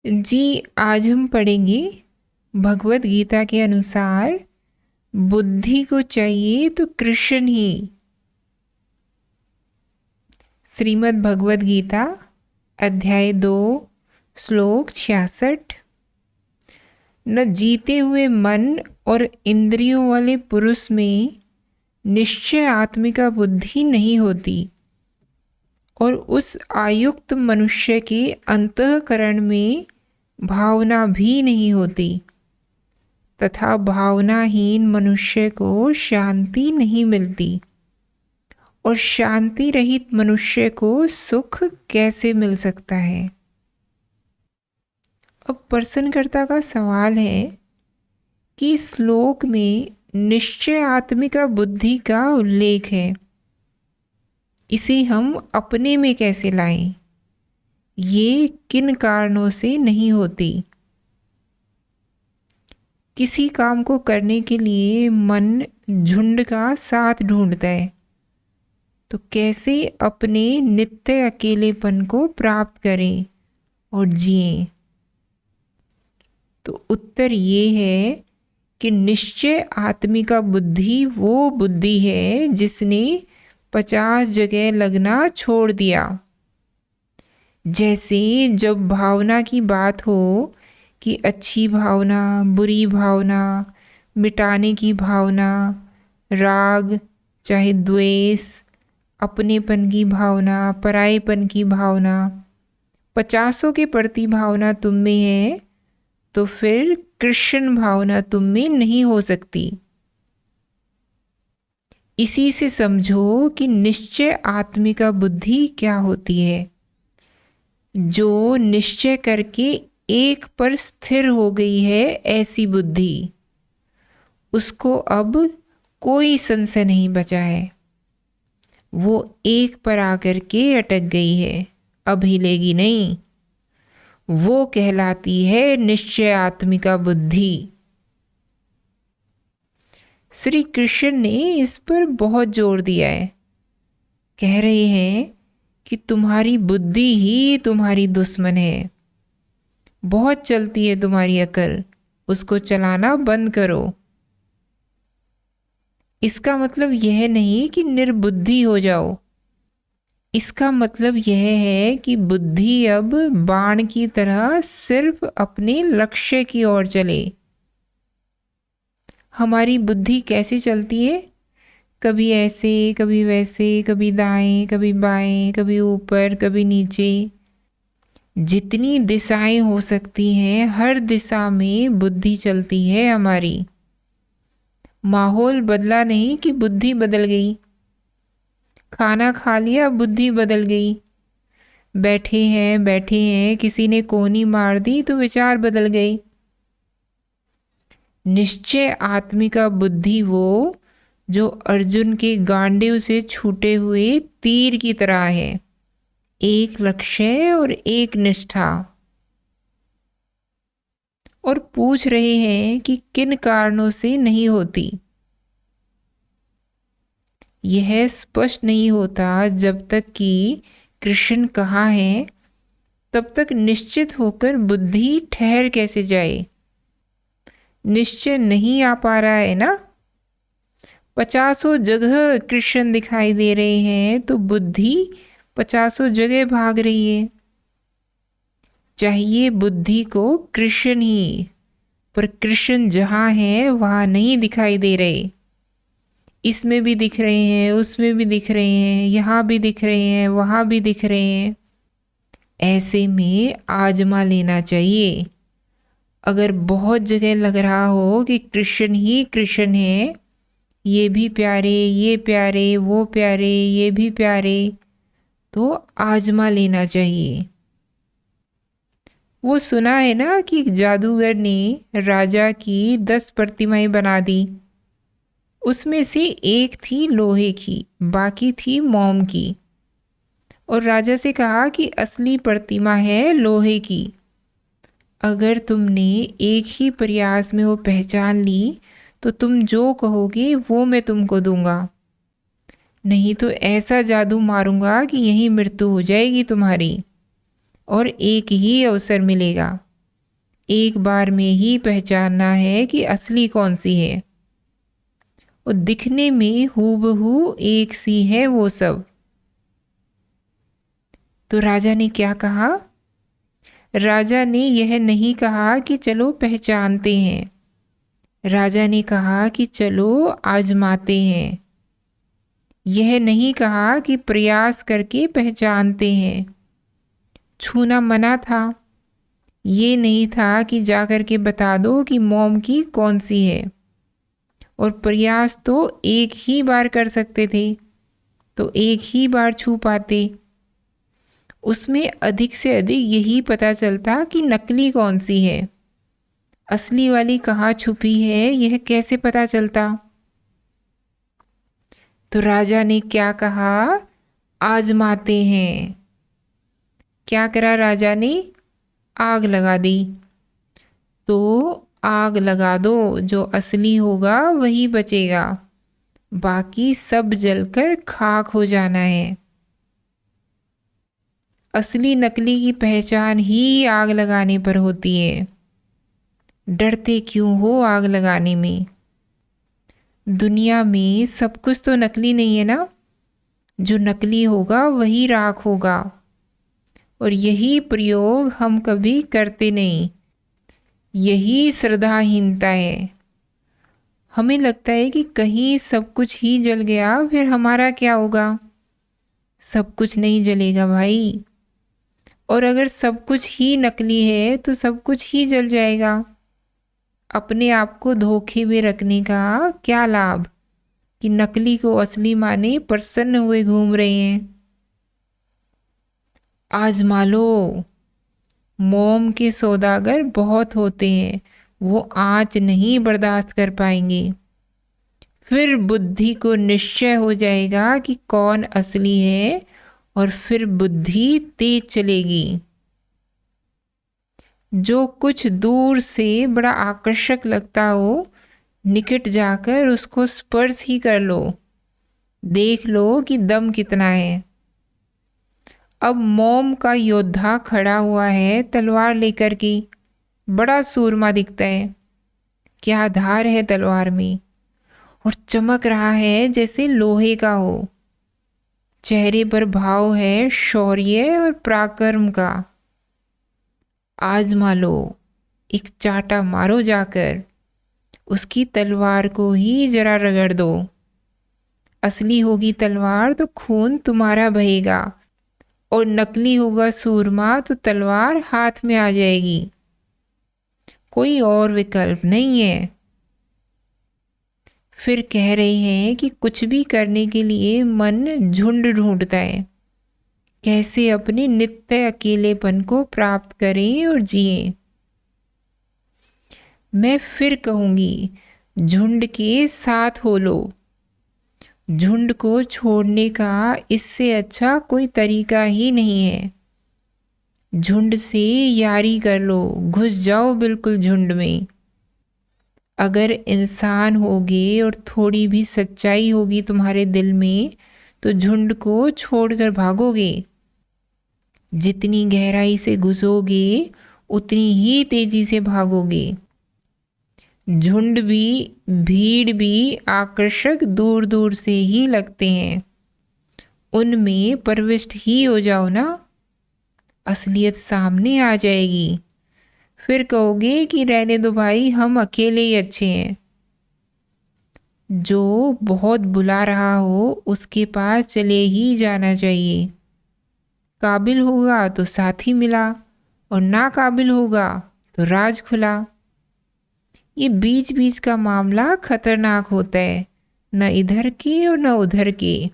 जी, आज हम पढ़ेंगे भगवत गीता के अनुसार बुद्धि को चाहिए तो कृष्ण ही। श्रीमद् भगवत गीता अध्याय 2 श्लोक 66। न जीते हुए मन और इंद्रियों वाले पुरुष में निश्चय आत्मिका बुद्धि नहीं होती और उस आयुक्त मनुष्य के अंतःकरण में भावना भी नहीं होती तथा भावनाहीन मनुष्य को शांति नहीं मिलती और शांति रहित मनुष्य को सुख कैसे मिल सकता है। अब प्रश्नकर्ता का सवाल है कि श्लोक में निश्चय आत्मिका बुद्धि का उल्लेख है, इसे हम अपने में कैसे लाएं? ये किन कारणों से नहीं होती? किसी काम को करने के लिए मन झुंड का साथ ढूंढता है, तो कैसे अपने नित्य अकेलेपन को प्राप्त करें और जिएं? तो उत्तर ये है कि निश्चय आत्मिका बुद्धि वो बुद्धि है जिसने 50 जगह लगना छोड़ दिया। जैसे जब भावना की बात हो कि अच्छी भावना, बुरी भावना, मिटाने की भावना, राग चाहे द्वेष, अपनेपन की भावना, परायेपन की भावना, 50 के प्रति भावना तुम में है, तो फिर कृष्ण भावना तुम में नहीं हो सकती। इसी से समझो कि निश्चय आत्मिका बुद्धि क्या होती है। जो निश्चय करके एक पर स्थिर हो गई है, ऐसी बुद्धि, उसको अब कोई संशय नहीं बचा है। वो एक पर आकर के अटक गई है, अब हिलेगी नहीं। वो कहलाती है निश्चय आत्मिका बुद्धि। श्री कृष्ण ने इस पर बहुत जोर दिया है। कह रहे हैं कि तुम्हारी बुद्धि ही तुम्हारी दुश्मन है। बहुत चलती है तुम्हारी अकल, उसको चलाना बंद करो। इसका मतलब यह नहीं कि निर्बुद्धि हो जाओ। इसका मतलब यह है कि बुद्धि अब बाण की तरह सिर्फ अपने लक्ष्य की ओर चले। हमारी बुद्धि कैसे चलती है? कभी ऐसे, कभी वैसे, कभी दाएं, कभी बाएं, कभी ऊपर, कभी नीचे। जितनी दिशाएं हो सकती हैं, हर दिशा में बुद्धि चलती है हमारी। माहौल बदला नहीं कि बुद्धि बदल गई। खाना खा लिया, बुद्धि बदल गई। बैठे हैं, किसी ने कोहनी मार दी तो विचार बदल गई। निश्चय आत्मिका बुद्धि वो जो अर्जुन के गांडीव से छूटे हुए तीर की तरह है, एक लक्ष्य और एक निष्ठा। और पूछ रहे हैं कि किन कारणों से नहीं होती। यह स्पष्ट नहीं होता जब तक कि कृष्ण कहाँ है, तब तक निश्चित होकर बुद्धि ठहर कैसे जाए। निश्चय नहीं आ पा रहा है ना। 50 जगह कृष्ण दिखाई दे रहे हैं तो बुद्धि 50 जगह भाग रही है। चाहिए बुद्धि को कृष्ण ही, पर कृष्ण जहाँ है वहाँ नहीं दिखाई दे रहे। इसमें भी दिख रहे हैं, उसमें भी दिख रहे हैं, यहाँ भी दिख रहे हैं, वहाँ भी दिख रहे हैं। ऐसे में आजमा लेना चाहिए। अगर बहुत जगह लग रहा हो कि कृष्ण ही कृष्ण है, ये भी प्यारे, ये प्यारे, वो प्यारे, ये भी प्यारे, तो आजमा लेना चाहिए। वो सुना है ना कि जादूगर ने राजा की 10 प्रतिमाएं बना दी। उसमें से एक थी लोहे की, बाकी थी मोम की। और राजा से कहा कि असली प्रतिमा है लोहे की। अगर तुमने एक ही प्रयास में वो पहचान ली तो तुम जो कहोगे वो मैं तुमको दूंगा, नहीं तो ऐसा जादू मारूंगा कि यहीं मृत्यु हो जाएगी तुम्हारी और एक ही अवसर मिलेगा। एक बार में ही पहचानना है कि असली कौन सी है। और दिखने में हूबहू एक सी है वो सब। तो राजा ने क्या कहा? राजा ने यह नहीं कहा कि चलो पहचानते हैं, राजा ने कहा कि चलो आजमाते हैं। यह नहीं कहा कि प्रयास करके पहचानते हैं। छूना मना था। ये नहीं था कि जा कर के बता दो कि मोम की कौन सी है। और प्रयास तो एक ही बार कर सकते थे, तो एक ही बार छू पाते। उसमें अधिक से अधिक यही पता चलता कि नकली कौन सी है, असली वाली कहाँ छुपी है, यह कैसे पता चलता। तो राजा ने क्या कहा? आजमाते हैं। क्या करा राजा ने? आग लगा दी। तो आग लगा दो, जो असली होगा वही बचेगा, बाकी सब जलकर खाक हो जाना है। असली नकली की पहचान ही आग लगाने पर होती है। डरते क्यों हो आग लगाने में? दुनिया में सब कुछ तो नकली नहीं है ना। जो नकली होगा वही राख होगा। और यही प्रयोग हम कभी करते नहीं। यही श्रद्धाहीनता है। हमें लगता है कि कहीं सब कुछ ही जल गया फिर हमारा क्या होगा। सब कुछ नहीं जलेगा भाई। और अगर सब कुछ ही नकली है तो सब कुछ ही जल जाएगा। अपने आप को धोखे में रखने का क्या लाभ कि नकली को असली माने प्रसन्न हुए घूम रहे हैं। आजमा लो। मोम के सौदागर बहुत होते हैं, वो आँच नहीं बर्दाश्त कर पाएंगे। फिर बुद्धि को निश्चय हो जाएगा कि कौन असली है, और फिर बुद्धि तेज चलेगी। जो कुछ दूर से बड़ा आकर्षक लगता हो, निकट जाकर उसको स्पर्श ही कर लो, देख लो कि दम कितना है। अब मोम का योद्धा खड़ा हुआ है तलवार लेकर के, बड़ा सूरमा दिखता है। क्या धार है तलवार में, और चमक रहा है जैसे लोहे का हो। चेहरे पर भाव है शौर्य और पराक्रम का। आजमा लो, एक चाटा मारो जाकर, उसकी तलवार को ही जरा रगड़ दो। असली होगी तलवार तो खून तुम्हारा बहेगा, और नकली होगा सूरमा तो तलवार हाथ में आ जाएगी। कोई और विकल्प नहीं है। फिर कह रहे हैं कि कुछ भी करने के लिए मन झुंड ढूंढता है, कैसे अपने नित्य अकेलेपन को प्राप्त करें और जिएं। मैं फिर कहूंगी, झुंड के साथ हो लो। झुंड को छोड़ने का इससे अच्छा कोई तरीका ही नहीं है। झुंड से यारी कर लो, घुस जाओ बिल्कुल झुंड में। अगर इंसान होगे और थोड़ी भी सच्चाई होगी तुम्हारे दिल में, तो झुंड को छोड़कर भागोगे। जितनी गहराई से घुसोगे उतनी ही तेजी से भागोगे। झुंड भी, भीड़ भी आकर्षक दूर दूर से ही लगते हैं। उनमें प्रविष्ट ही हो जाओ ना, असलियत सामने आ जाएगी। फिर कहोगे कि रहने दो भाई, हम अकेले ही अच्छे हैं। जो बहुत बुला रहा हो उसके पास चले ही जाना चाहिए। काबिल होगा तो साथी मिला, और नाकाबिल होगा तो राज खुला। ये बीच बीच का मामला खतरनाक होता है, न इधर के और न उधर के।